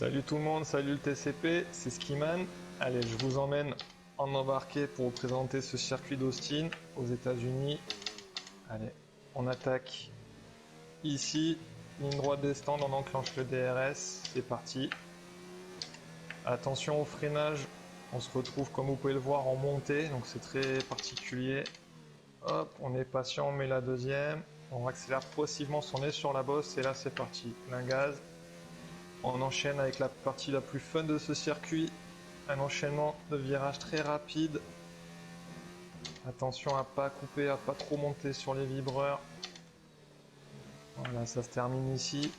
Salut tout le monde, salut le TCP, c'est Skiman. Allez, je vous emmène en embarqué pour vous présenter ce circuit d'Austin aux États-Unis. Allez, on attaque ici, ligne droite des stands, on enclenche le DRS, c'est parti. Attention au freinage, on se retrouve comme vous pouvez le voir en montée, donc c'est très particulier. Hop, on est patient, on met la deuxième, on accélère progressivement, on est sur la bosse et là c'est parti, plein gaz. On enchaîne avec la partie la plus fun de ce circuit, un enchaînement de virages très rapide. Attention à pas couper, à pas trop monter sur les vibreurs. Voilà, ça se termine ici.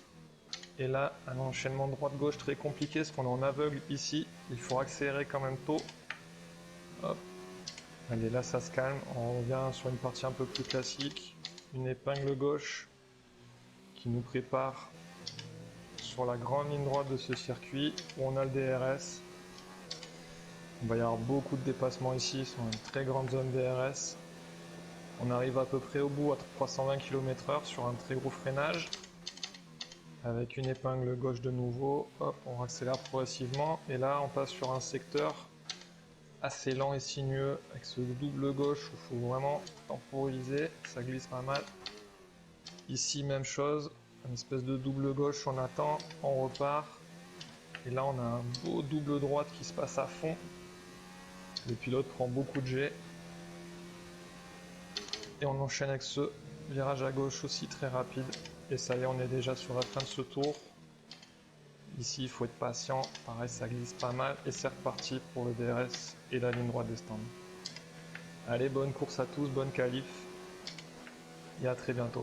Et là, un enchaînement droite-gauche très compliqué, parce qu'on est en aveugle ici. Il faut accélérer quand même tôt. Hop. Allez, là ça se calme. On revient sur une partie un peu plus classique. Une épingle gauche qui nous prépare sur la grande ligne droite de ce circuit où on a le DRS. Il va y avoir beaucoup de dépassements ici sur une très grande zone DRS. On arrive à peu près au bout à 320 km/h sur un très gros freinage. Avec une épingle gauche de nouveau, hop, on accélère progressivement. Et là, on passe sur un secteur assez lent et sinueux avec ce double gauche où il faut vraiment temporiser. Ça glisse pas mal. Ici, même chose. Une espèce de double gauche, on attend, on repart. Et là, on a un beau double droite qui se passe à fond. Le pilote prend beaucoup de G. Et on enchaîne avec ce virage à gauche aussi très rapide. Et ça y est, on est déjà sur la fin de ce tour. Ici, il faut être patient. Pareil, ça glisse pas mal. Et c'est reparti pour le DRS et la ligne droite des stands. Allez, bonne course à tous, bonne qualif. Et à très bientôt.